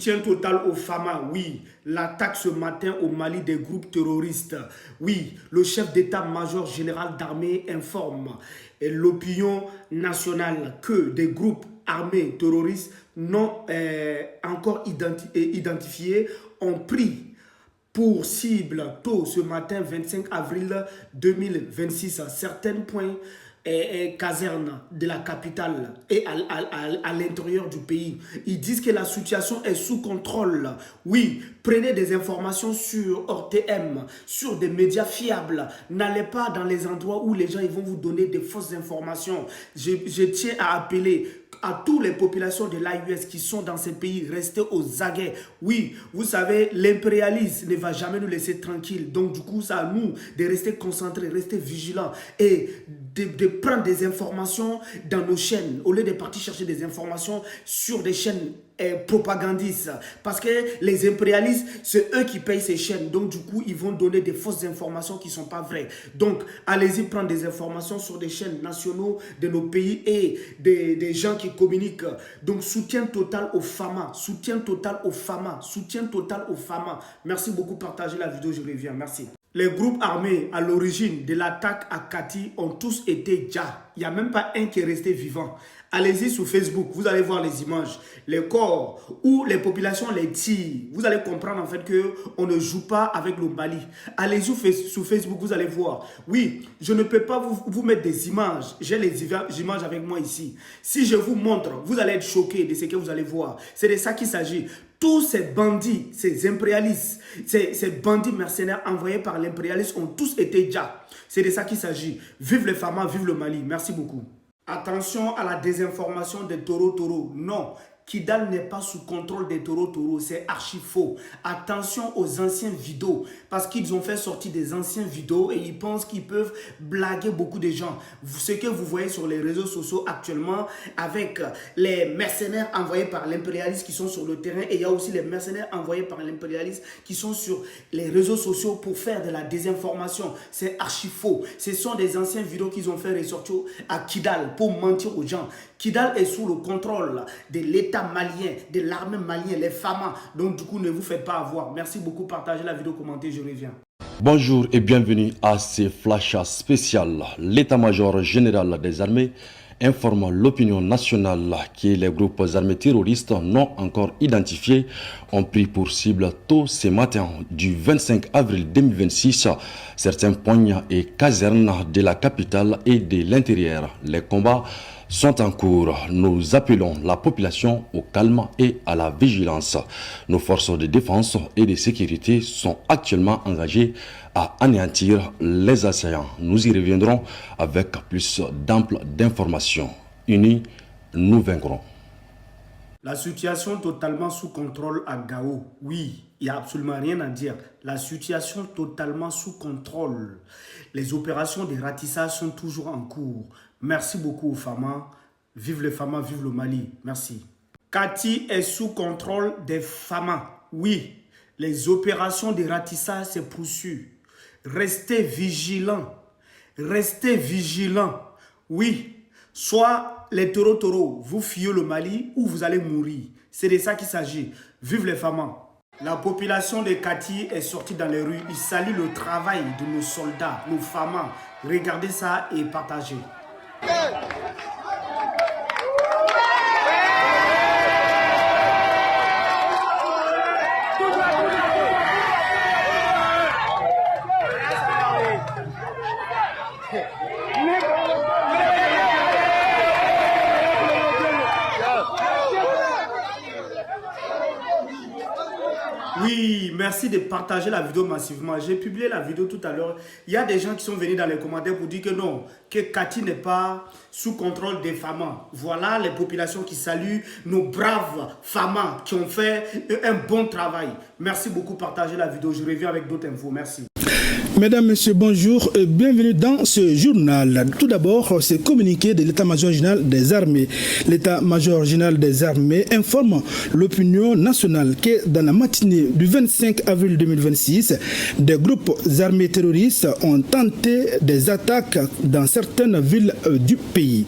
Soutien total aux FAMA, oui. L'attaque ce matin au Mali des groupes terroristes, oui. Le chef d'état-major général d'armée informe l'opinion nationale que des groupes armés terroristes non encore identifiés ont pris pour cible tôt ce matin 25 avril 2026 certains points et casernes de la capitale et à l'intérieur du pays. Ils disent que la situation est sous contrôle. Oui, prenez des informations sur ORTM, sur des médias fiables. N'allez pas dans les endroits où les gens ils vont vous donner des fausses informations. Je tiens à appeler à toutes les populations de l'AUS qui sont dans ces pays, restez aux aguets. Oui, vous savez, l'impérialisme ne va jamais nous laisser tranquilles. Donc, du coup, c'est à nous de rester concentrés, rester vigilants et de prendre des informations dans nos chaînes, au lieu de partir chercher des informations sur des chaînes propagandistes. Parce que les impérialistes, c'est eux qui payent ces chaînes. Donc, du coup, ils vont donner des fausses informations qui ne sont pas vraies. Donc, allez-y prendre des informations sur des chaînes nationaux de nos pays et des gens qui communiquent. Donc, soutien total aux FAMA. Soutien total aux FAMA. Soutien total aux FAMA. Merci beaucoup. Partagez la vidéo. Je reviens. Merci. Les groupes armés à l'origine de l'attaque à Kati ont tous été déjà. Il n'y a même pas un qui est resté vivant. Allez-y sur Facebook, vous allez voir les images, les corps où les populations les tirent. Vous allez comprendre en fait qu'on ne joue pas avec le Mali. Allez-y sur Facebook, vous allez voir. Oui, je ne peux pas vous mettre des images. J'ai les images avec moi ici. Si je vous montre, vous allez être choqués de ce que vous allez voir. C'est de ça qu'il s'agit. Tous ces bandits, ces impérialistes, ces bandits mercenaires envoyés par l'impérialiste ont tous été déjà. C'est de ça qu'il s'agit. Vive les FAMA, vive le Mali. Merci beaucoup. Attention à la désinformation des taureaux. Non, Kidal n'est pas sous contrôle des taureaux. C'est archi faux. Attention aux anciens vidéos. Parce qu'ils ont fait sortir des anciens vidéos et ils pensent qu'ils peuvent blaguer beaucoup de gens. Ce que vous voyez sur les réseaux sociaux actuellement avec les mercenaires envoyés par l'impérialiste qui sont sur le terrain. Et il y a aussi les mercenaires envoyés par l'impérialiste qui sont sur les réseaux sociaux pour faire de la désinformation. C'est archi faux. Ce sont des anciennes vidéos qu'ils ont fait ressortir à Kidal pour mentir aux gens. Kidal est sous le contrôle de l'État malien, de l'armée malienne, les FAMA. Donc du coup, ne vous faites pas avoir. Merci beaucoup. Partagez la vidéo, commentez, je reviens. Bonjour et bienvenue à ce flash spécial. L'état-major général des armées informe l'opinion nationale que les groupes armés terroristes non encore identifiés ont pris pour cible tôt ce matin du 25 avril 2026 certains points et casernes de la capitale et de l'intérieur. Les combats sont en cours. Nous appelons la population au calme et à la vigilance. Nos forces de défense et de sécurité sont actuellement engagées à anéantir les assaillants. Nous y reviendrons avec plus d'amples d'informations. Unis, nous vaincrons. La situation totalement sous contrôle à Gao. Oui, il n'y a absolument rien à dire. La situation totalement sous contrôle. Les opérations de ratissage sont toujours en cours. Merci beaucoup aux FAMA. Vive les FAMA, vive le Mali. Merci. Kati est sous contrôle des FAMA. Oui, les opérations de ratissage se poursuivent. Restez vigilants. Restez vigilants. Oui, soit les taureaux, vous fuyez le Mali ou vous allez mourir. C'est de ça qu'il s'agit. Vive les FAMA. La population de Kati est sortie dans les rues. Ils saluent le travail de nos soldats, nos FAMA. Regardez ça et partagez. Oui, merci de partager la vidéo massivement. J'ai publié la vidéo tout à l'heure. Il y a des gens qui sont venus dans les commentaires pour dire que non, que Kati n'est pas sous contrôle des FAMA. Voilà les populations qui saluent nos braves FAMA qui ont fait un bon travail. Merci beaucoup, partagez la vidéo. Je reviens avec d'autres infos. Merci. Mesdames, Messieurs, bonjour et bienvenue dans ce journal. Tout d'abord, c'est communiqué de l'État-major général des armées. L'État-major général des armées informe l'opinion nationale que dans la matinée du 25 avril 2026, des groupes armés terroristes ont tenté des attaques dans certaines villes du pays.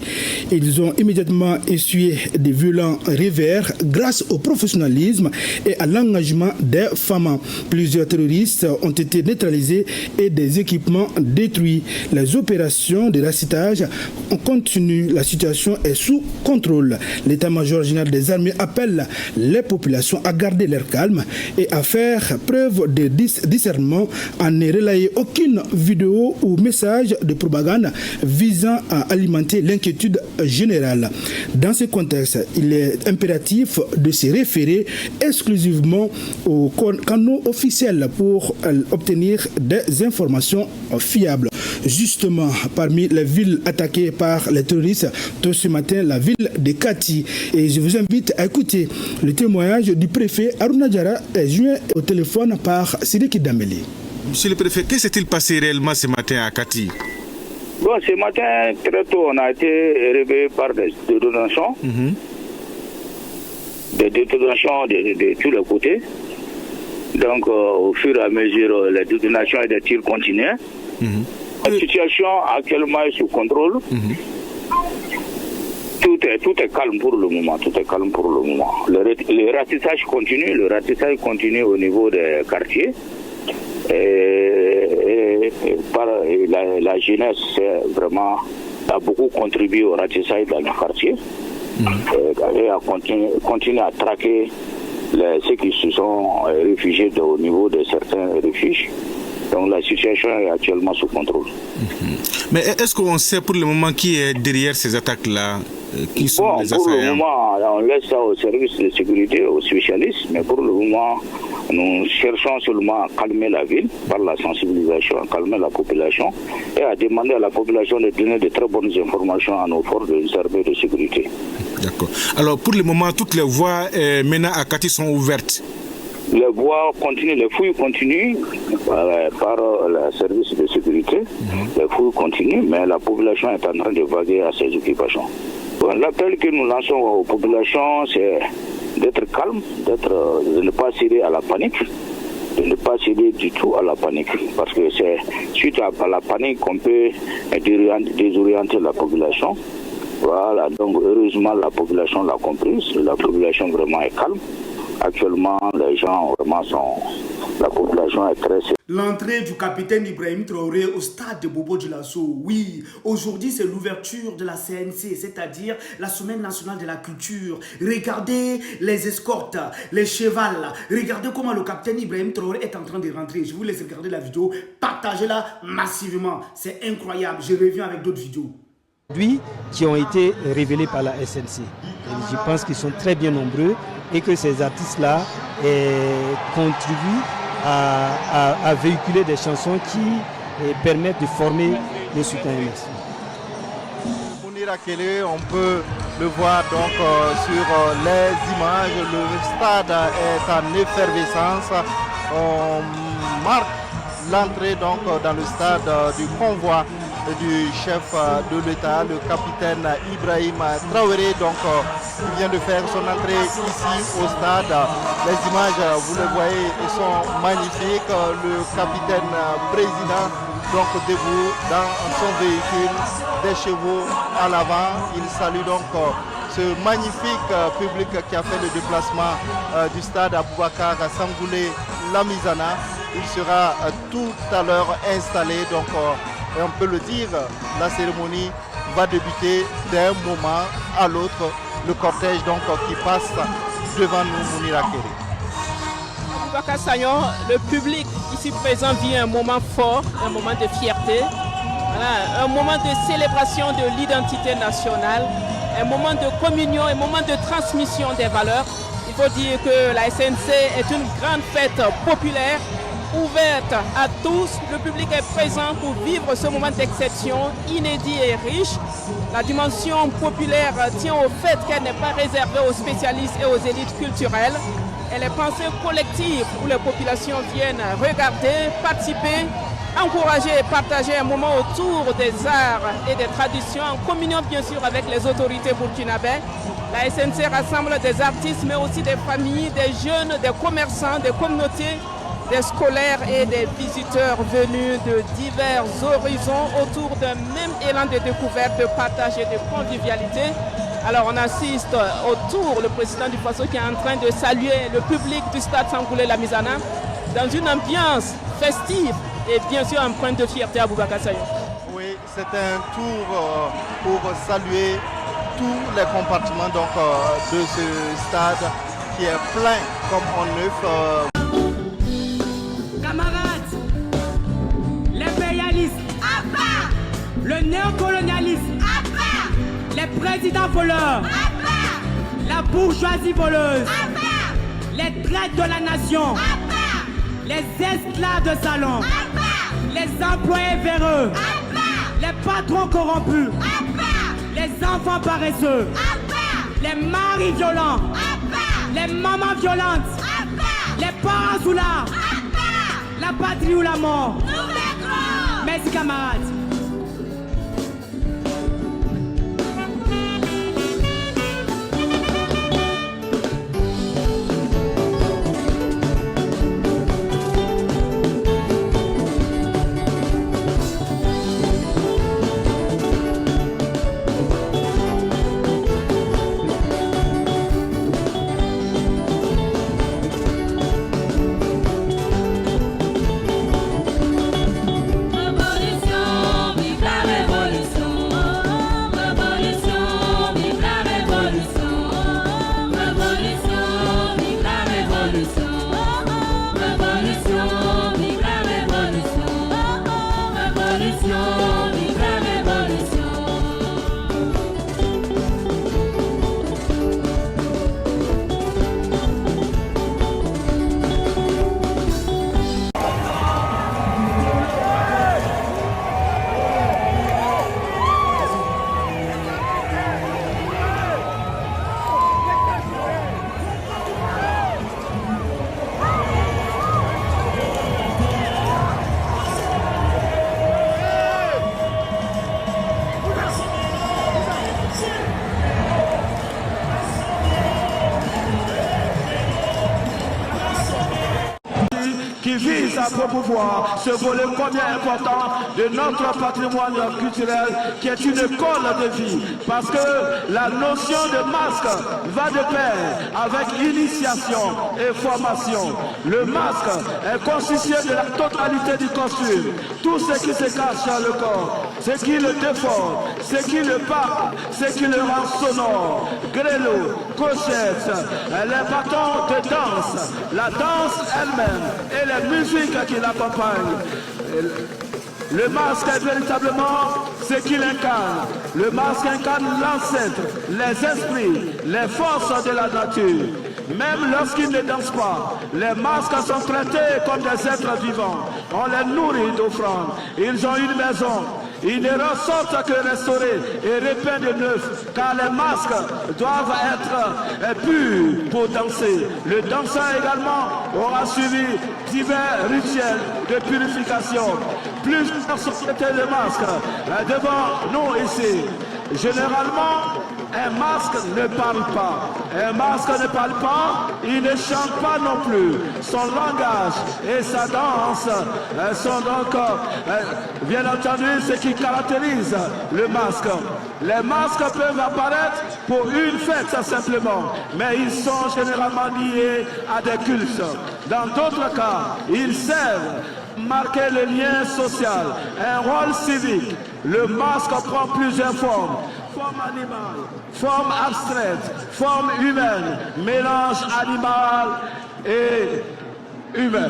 Ils ont immédiatement essuyé des violents revers grâce au professionnalisme et à l'engagement des femmes. Plusieurs terroristes ont été neutralisés et des équipements détruits. Les opérations de racitage continuent. La situation est sous contrôle. L'état-major général des armées appelle les populations à garder leur calme et à faire preuve de discernement, à ne relayer aucune vidéo ou message de propagande visant à alimenter l'inquiétude générale. Dans ce contexte, il est impératif de se référer exclusivement aux canaux officiels pour obtenir des informations fiables. Justement, parmi les villes attaquées par les terroristes, tôt ce matin, la ville de Kati. Et je vous invite à écouter le témoignage du préfet Aruna Diarra, joint au téléphone par Sidiki Dambélé. Monsieur le préfet, qu'est-ce qui s'est-il passé réellement ce matin à Kati? Bon, ce matin, très tôt, on a été réveillé par des détonations. Des détonations de tous les côtés. Donc, au fur et à mesure, les détonations et les tirs continuaient. La situation actuellement est sous contrôle. Tout est calme pour le moment. Tout est calme pour le moment. Le ratissage continue. Le ratissage continue au niveau des quartiers. Et la jeunesse vraiment a beaucoup contribué au ratissage dans le quartier. Et a continué à traquer ceux qui se sont réfugiés au niveau de certains refuges. Donc la situation est actuellement sous contrôle. Mais est-ce qu'on sait pour le moment qui est derrière ces attaques-là? Qui sont les assaillants? Pour le moment, on laisse ça au service de sécurité, aux spécialistes, mais pour le moment, nous cherchons seulement à calmer la ville par la sensibilisation, à calmer la population et à demander à la population de donner de très bonnes informations à nos forces de armées de sécurité. D'accord. Alors pour le moment, toutes les voies menant à Kati sont ouvertes? Les voies continuent, les fouilles continuent par le service de sécurité. Les fouilles continuent, mais la population est en train de vaguer à ses occupations. Bon, l'appel que nous lançons aux populations, c'est d'être calme, de ne pas céder à la panique, de ne pas céder du tout à la panique. Parce que c'est suite à la panique qu'on peut désorienter la population. Voilà, donc heureusement la population l'a compris, la population vraiment est calme. Actuellement, les gens vraiment sont... La population est très... L'entrée du capitaine Ibrahim Traoré au stade de Bobo Dioulasso. Oui, aujourd'hui c'est l'ouverture de la CNC, c'est-à-dire la Semaine nationale de la culture. Regardez les escortes, les chevals. Regardez comment le capitaine Ibrahim Traoré est en train de rentrer. Je vous laisse regarder la vidéo. Partagez-la massivement. C'est incroyable. Je reviens avec d'autres vidéos. Qui ont été révélés par la SNC. Et je pense qu'ils sont très bien nombreux et que ces artistes-là contribuent à véhiculer des chansons qui permettent de former les citoyens. Mounira Kelle, on peut le voir donc sur les images, le stade est en effervescence. On marque l'entrée donc dans le stade du convoi du chef de l'État, le capitaine Ibrahim Traoré, donc qui vient de faire son entrée ici au stade. Les images, vous le voyez, sont magnifiques. Le capitaine président donc debout dans son véhicule, des chevaux à l'avant. Il salue donc ce magnifique public qui a fait le déplacement du stade Aboubakar à Sangoulé Lamizana. Il sera tout à l'heure installé donc. Et on peut le dire, la cérémonie va débuter d'un moment à l'autre. Le cortège donc qui passe devant nous, Mounira Kelle. Aboubakar Sagnon, le public ici présent vit un moment fort, un moment de fierté, voilà, un moment de célébration de l'identité nationale, un moment de communion, un moment de transmission des valeurs. Il faut dire que la SNC est une grande fête populaire, ouverte à tous. Le public est présent pour vivre ce moment d'exception inédit et riche. La dimension populaire tient au fait qu'elle n'est pas réservée aux spécialistes et aux élites culturelles. Elle est pensée collective où les populations viennent regarder, participer encourager et partager un moment autour des arts et des traditions, en communion bien sûr avec les autorités burkinabées. La SNC rassemble des artistes, mais aussi des familles, des jeunes, des commerçants, des communautés, des scolaires et des visiteurs venus de divers horizons autour d'un même élan de découverte, de partage et de convivialité. Alors on assiste autour le président du Faso qui est en train de saluer le public du stade Sangoulé Lamizana dans une ambiance festive et bien sûr empreinte de fierté à Boubacar Sahel. Oui, c'est un tour pour saluer tous les compartiments donc, de ce stade qui est plein comme en neuf. Camarades, l'impérialisme, le néocolonialisme, les présidents voleurs, la bourgeoisie voleuse, les traites de la nation, les esclaves de salon, les employés véreux, les patrons corrompus, les enfants paresseux, les maris violents, les mamans violentes, les parents soulards, la patrie ou la mort. Merci camarades. qui vise à promouvoir ce volet combien important de notre patrimoine culturel qui est une école de vie. Parce que la notion de masque va de pair avec initiation et formation. Le masque est constitué de la totalité du costume. Tout ce qui se cache sur le corps, ce qui le déforme, ce qui le parle, ce qui le rend sonore. Grelot, clochette, les bâtons de danse, la danse elle-même et les musiques qui l'accompagnent. Le masque est véritablement ce qu'il incarne. Le masque incarne l'ancêtre, les esprits, les forces de la nature. Même lorsqu'ils ne dansent pas, les masques sont traités comme des êtres vivants. On les nourrit d'offrandes. Ils ont une maison. Ils ne ressortent que restaurés et repeints de neuf, car les masques doivent être purs pour danser. Le danseur également aura suivi divers rituels de purification. Plusieurs sociétés de masques devant nous ici. Généralement, un masque ne parle pas. Un masque ne parle pas, il ne chante pas non plus. Son langage et sa danse sont donc, bien entendu, ce qui caractérise le masque. Les masques peuvent apparaître pour une fête simplement, mais ils sont généralement liés à des cultes. Dans d'autres cas, ils servent marquer le lien social, un rôle civique. Le masque prend plusieurs formes. Forme animale, forme abstraite, forme humaine, mélange animal et humain.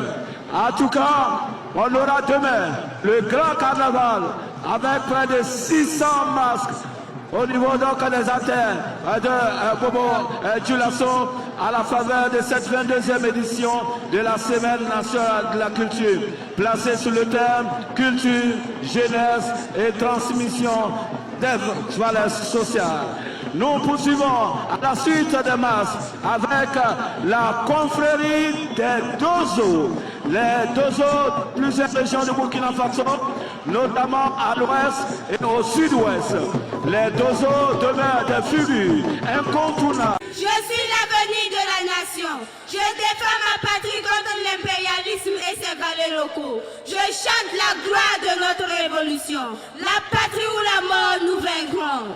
En tout cas, on aura demain le grand carnaval avec près de 600 masques au niveau donc des antennes de Bobo Dioulasso à la faveur de cette 22e édition de la Semaine nationale de la culture, placée sous le thème culture, jeunesse et transmission d'œuvres sociales. Nous poursuivons à la suite des masses avec la confrérie des Dozo. Les deux autres, plusieurs régions de Burkina Faso, notamment à l'ouest et au sud-ouest. Les deux autres demeurent des figures incontournables. Je suis l'avenir de la nation. Je défends ma patrie contre l'impérialisme et ses valeurs locaux. Je chante la gloire de notre révolution. La patrie ou la mort, nous vaincrons.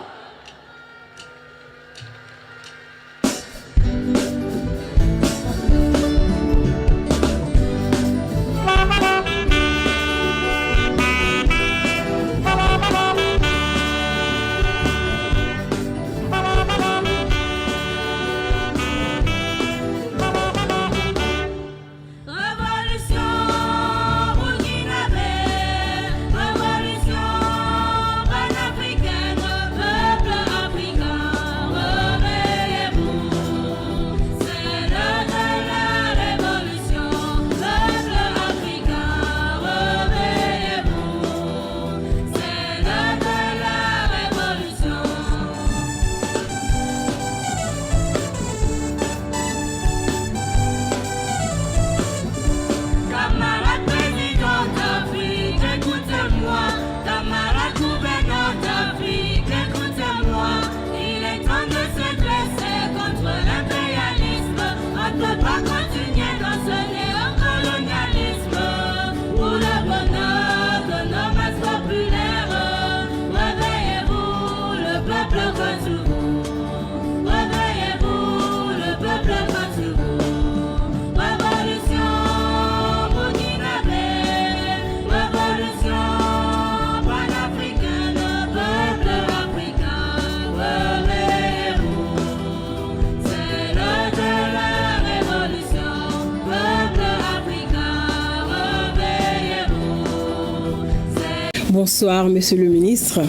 Bonsoir, Monsieur le ministre.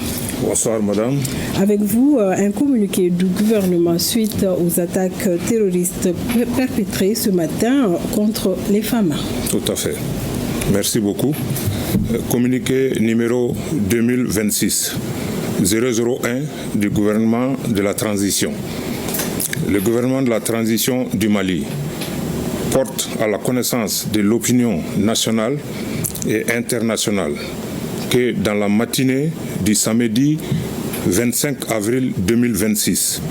Bonsoir, madame. Avec vous, un communiqué du gouvernement suite aux attaques terroristes perpétrées ce matin contre les femmes. Tout à fait. Merci beaucoup. Communiqué numéro 2026-001 du gouvernement de la transition. Le gouvernement de la transition du Mali porte à la connaissance de l'opinion nationale et internationale que dans la matinée du samedi 25 avril 2026,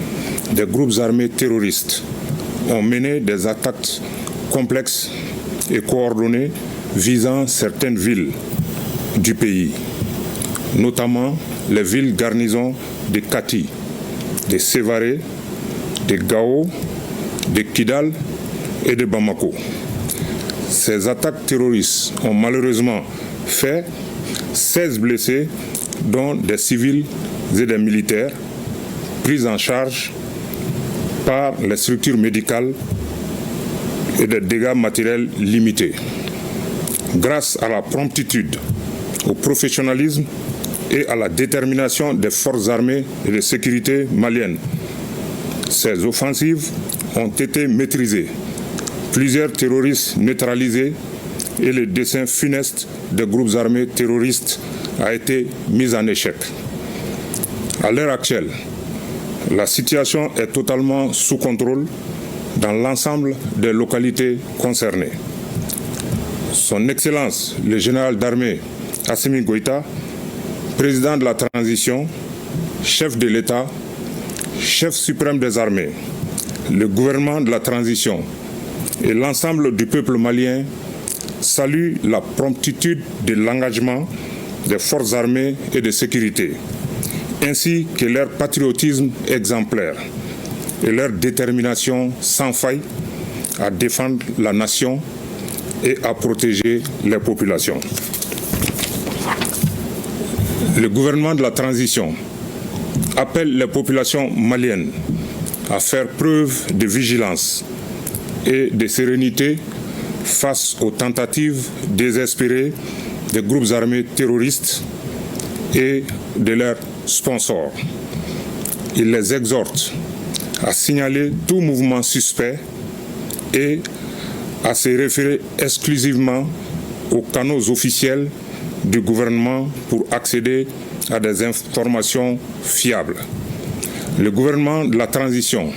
des groupes armés terroristes ont mené des attaques complexes et coordonnées visant certaines villes du pays, notamment les villes garnisons de Kati, de Sévaré, de Gao, de Kidal et de Bamako. Ces attaques terroristes ont malheureusement fait 16 blessés, dont des civils et des militaires, pris en charge par les structures médicales et des dégâts matériels limités. Grâce à la promptitude, au professionnalisme et à la détermination des forces armées et de sécurité maliennes, ces offensives ont été maîtrisées, plusieurs terroristes neutralisés et le dessein funeste des groupes armés terroristes a été mis en échec. À l'heure actuelle, la situation est totalement sous contrôle dans l'ensemble des localités concernées. Son Excellence, le général d'armée Assimi Goïta, président de la transition, chef de l'État, chef suprême des armées, le gouvernement de la transition et l'ensemble du peuple malien saluent la promptitude de l'engagement des forces armées et de sécurité, ainsi que leur patriotisme exemplaire et leur détermination sans faille à défendre la nation et à protéger les populations. Le gouvernement de la transition appelle les populations maliennes à faire preuve de vigilance et de sérénité face aux tentatives désespérées des groupes armés terroristes et de leurs sponsors. Il les exhorte à signaler tout mouvement suspect et à se référer exclusivement aux canaux officiels du gouvernement pour accéder à des informations fiables. Le gouvernement de la transition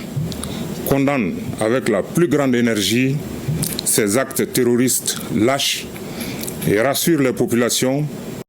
condamne avec la plus grande énergie ces actes terroristes lâches et rassure les populations